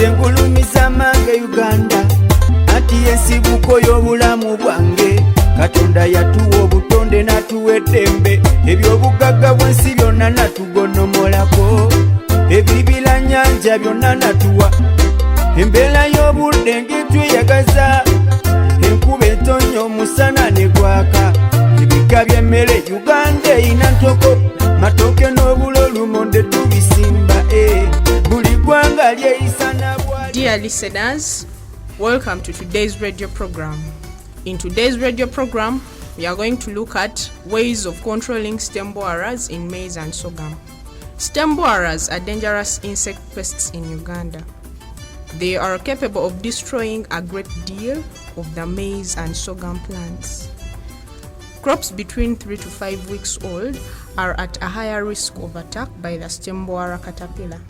nze ngulumiza mange Uganda anti yensibuko y'obulamu bwange Katonda yatuwa obutonde n'atuwa eddembe eby'obugagga bw'ensi byonna natugonomolako ebibira nnyanja byonna natuwa embeera y'obudde ngitweyagaza enkuba entonnya omusana ne gwaka ebika by'emmere Uganda eyina ntoko matooke n'obulo lumonde tubisimba buli ggwanga lyeyisa nabwali. Dear listeners, welcome to today's radio program. In today's radio program, we are going to look at ways of controlling stemborers in maize and sorghum. Stemborers are dangerous insect pests in Uganda. They are capable of destroying a great deal of the maize and sorghum plants. Crops between 3 to 5 weeks old are at a higher risk of attack by the stemborer caterpillar.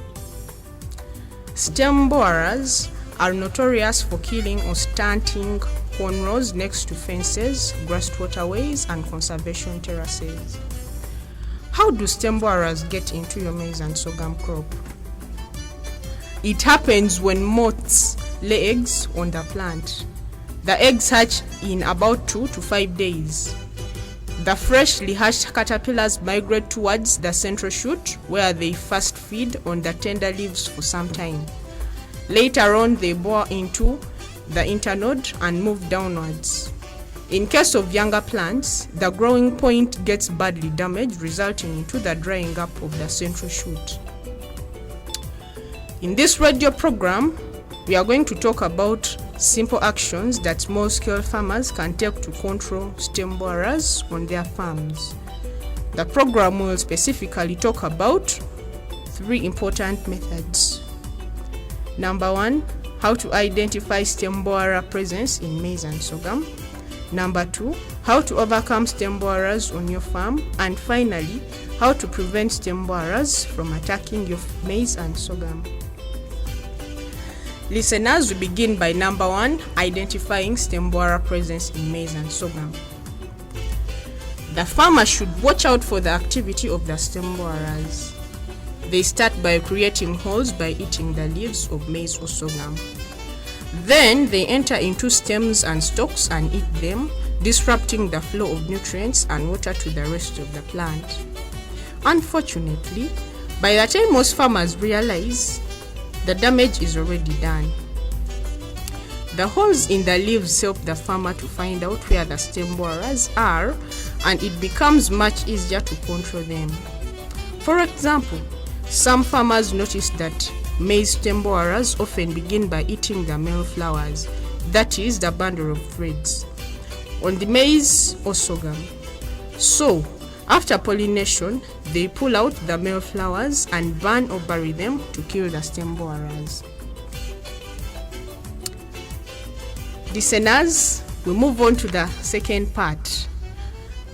Stemborers are notorious for killing or stunting cornrows next to fences, grassed waterways, and conservation terraces. How do stemborers get into your maize and sorghum crop? It happens when moths lay eggs on the plant. The eggs hatch in about 2 to 5 days. The freshly hatched caterpillars migrate towards the central shoot where they first feed on the tender leaves for some time. Later on, they bore into the internode and move downwards. In case of younger plants, the growing point gets badly damaged, resulting into the drying up of the central shoot. In this radio program, we are going to talk about simple actions that small-scale farmers can take to control stemborers on their farms. The program will specifically talk about 3 important methods. Number 1, how to identify stemborer presence in maize and sorghum. Number 2, how to overcome stemborers on your farm. And finally, how to prevent stemborers from attacking your maize and sorghum. Listeners, we begin by number 1, identifying stemborer presence in maize and sorghum. The farmer should watch out for the activity of the stemborers. They start by creating holes by eating the leaves of maize or sorghum. Then they enter into stems and stalks and eat them, disrupting the flow of nutrients and water to the rest of the plant. Unfortunately, by the time most farmers realize, the damage is already done. The holes in the leaves help the farmer to find out where the stemborers are, and it becomes much easier to control them. For example, some farmers notice that maize stemborers often begin by eating the male flowers, that is, the bundle of threads, on the maize or sorghum. So, after pollination, they pull out the male flowers and burn or bury them to kill the stemborers. Listeners, we move on to the second part,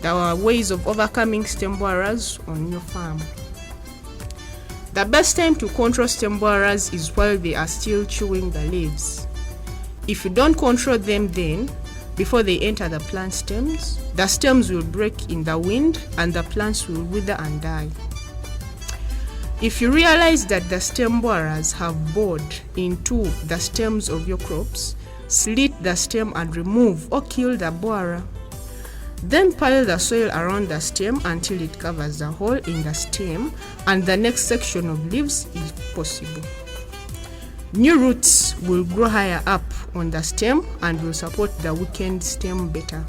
the ways of overcoming stemborers on your farm. The best time to control stemborers is while they are still chewing the leaves. If you don't control them then, before they enter the plant stems, the stems will break in the wind and the plants will wither and die. If you realize that the stemborers have bored into the stems of your crops, slit the stem and remove or kill the borer. Then pile the soil around the stem until it covers the hole in the stem and the next section of leaves if possible. New roots will grow higher up on the stem and will support the weakened stem better.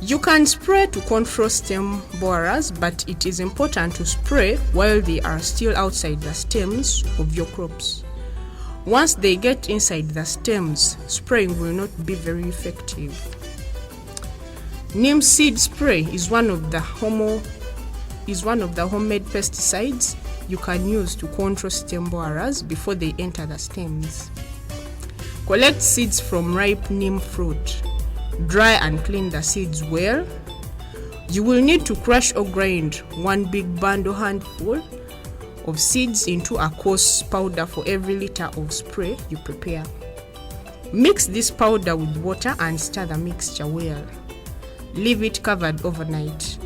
You can spray to control stem borers, but it is important to spray while they are still outside the stems of your crops. Once they get inside the stems, spraying will not be very effective. Neem seed spray is one of the homemade pesticides you can use to control stem borers before they enter the stems. Collect seeds from ripe neem fruit. Dry and clean the seeds well. You will need to crush or grind 1 big bundle handful of seeds into a coarse powder for every liter of spray you prepare. Mix this powder with water and stir the mixture well. Leave it covered overnight.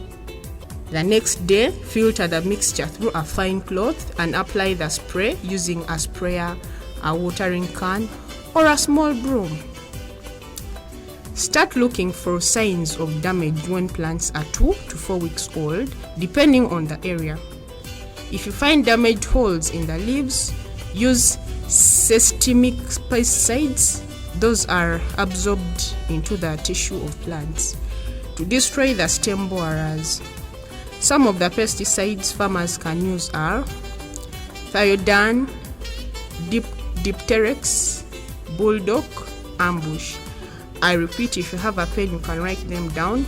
The next day, filter the mixture through a fine cloth and apply the spray using a sprayer, a watering can, or a small broom. Start looking for signs of damage when plants are 2 to 4 weeks old, depending on the area. If you find damaged holes in the leaves, use systemic pesticides. Those are absorbed into the tissue of plants to destroy the stem borers. Some of the pesticides farmers can use are Thiodan, Dipteryx, Bulldog, Ambush. I repeat, if you have a pen, you can write them down: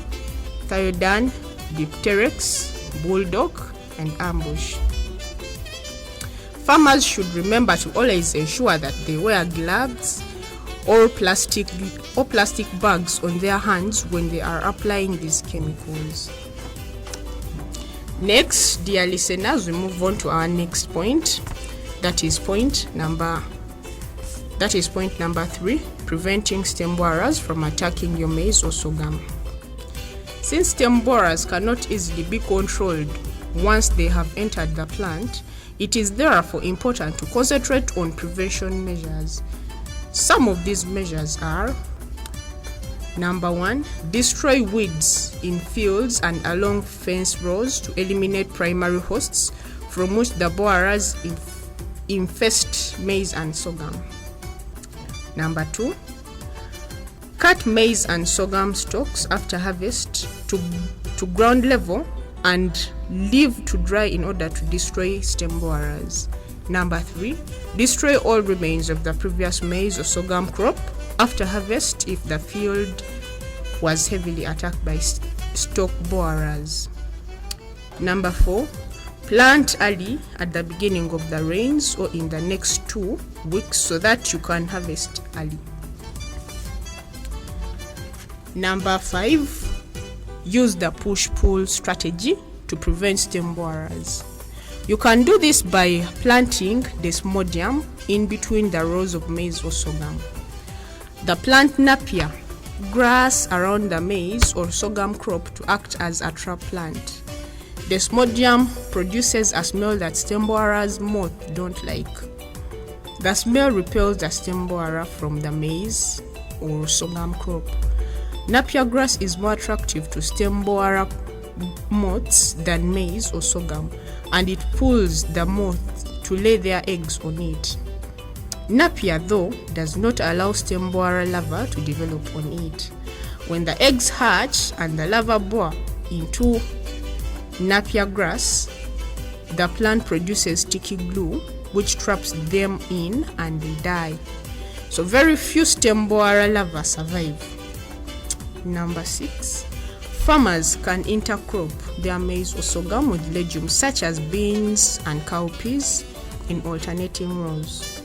Thiodan, Dipteryx, Bulldog, and Ambush. Farmers should remember to always ensure that they wear gloves or plastic bags on their hands when they are applying these chemicals. Next, dear listeners, we move on to our next point. That is point number 3, preventing stem borers from attacking your maize or sorghum. Since stem borers cannot easily be controlled once they have entered the plant, it is therefore important to concentrate on prevention measures. Some of these measures are: number 1, destroy weeds in fields and along fence rows to eliminate primary hosts from which the borers infest maize and sorghum. Number 2, cut maize and sorghum stalks after harvest to ground level and leave to dry in order to destroy stem borers. Number 3, destroy all remains of the previous maize or sorghum crop after harvest if the field was heavily attacked by stalk borers. Number 4, plant early at the beginning of the rains or in the next 2 weeks so that you can harvest early. Number 5, use the push-pull strategy to prevent stem borers. You can do this by planting desmodium in between the rows of maize or sorghum. The plant napier grass around the maize or sorghum crop to act as a trap plant. Desmodium produces a smell that stem borers moth don't like. The smell repels the stem borer from the maize or sorghum crop. Napier grass is more attractive to stem borer moths than maize or sorghum, and it pulls the moth to lay their eggs on it. Napier, though, does not allow stem borer larvae to develop on it. When the eggs hatch and the larvae bore into napier grass, the plant produces sticky glue which traps them in and they die. So very few stem borer larvae survive. Number 6, farmers can intercrop their maize or sorghum with legumes such as beans and cowpeas in alternating rows.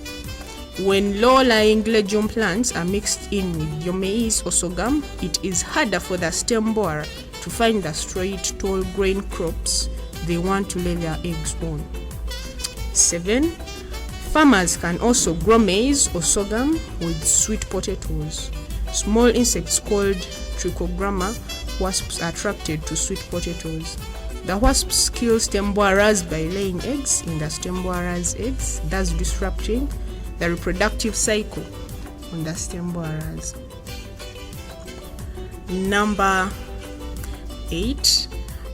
When low-lying legume plants are mixed in with your maize or sorghum, it is harder for the stem borer to find the straight, tall grain crops they want to lay their eggs on. 7, farmers can also grow maize or sorghum with sweet potatoes. Small insects called trichogramma wasps are attracted to sweet potatoes. The wasps kill stem borers by laying eggs in the stem borers' eggs, thus disrupting the reproductive cycle on the stem borers. Number 8,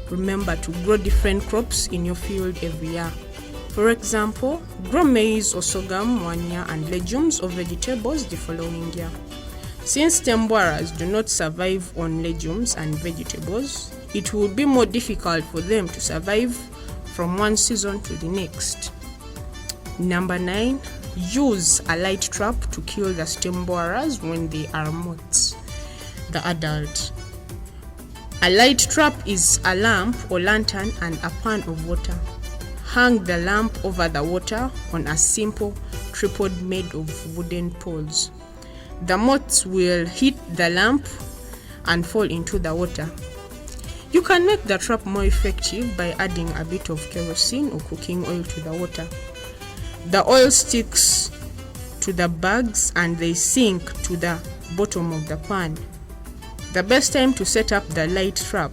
remember to grow different crops in your field every year. For example, grow maize or sorghum one year and legumes or vegetables the following year. Since stem borers do not survive on legumes and vegetables, it will be more difficult for them to survive from one season to the next. Number 9, use a light trap to kill the stem borers when they are moths, the adult. A light trap is a lamp or lantern and a pan of water. Hang the lamp over the water on a simple tripod made of wooden poles. The moths will hit the lamp and fall into the water. You can make the trap more effective by adding a bit of kerosene or cooking oil to the water. The oil sticks to the bags and they sink to the bottom of the pan. The best time to set up the light trap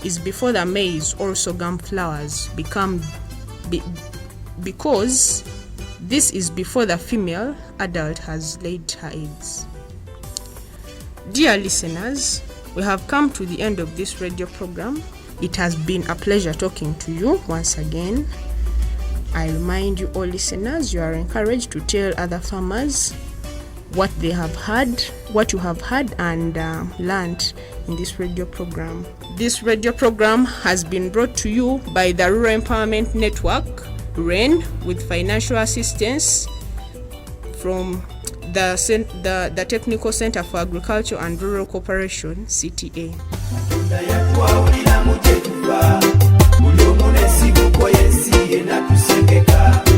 is before the maize or sorghum flowers become because this is before the female adult has laid her eggs. Dear listeners, we have come to the end of this radio program. It has been a pleasure talking to you once again. I remind you all listeners, you are encouraged to tell other farmers what they have heard, what you have heard and learned in this radio program. This radio program has been brought to you by the Rural Empowerment Network, REN, with financial assistance from the Technical Center for Agriculture and Rural Cooperation, CTA. Buli omu n'ensibuko y'ensi ye n'atusengeka.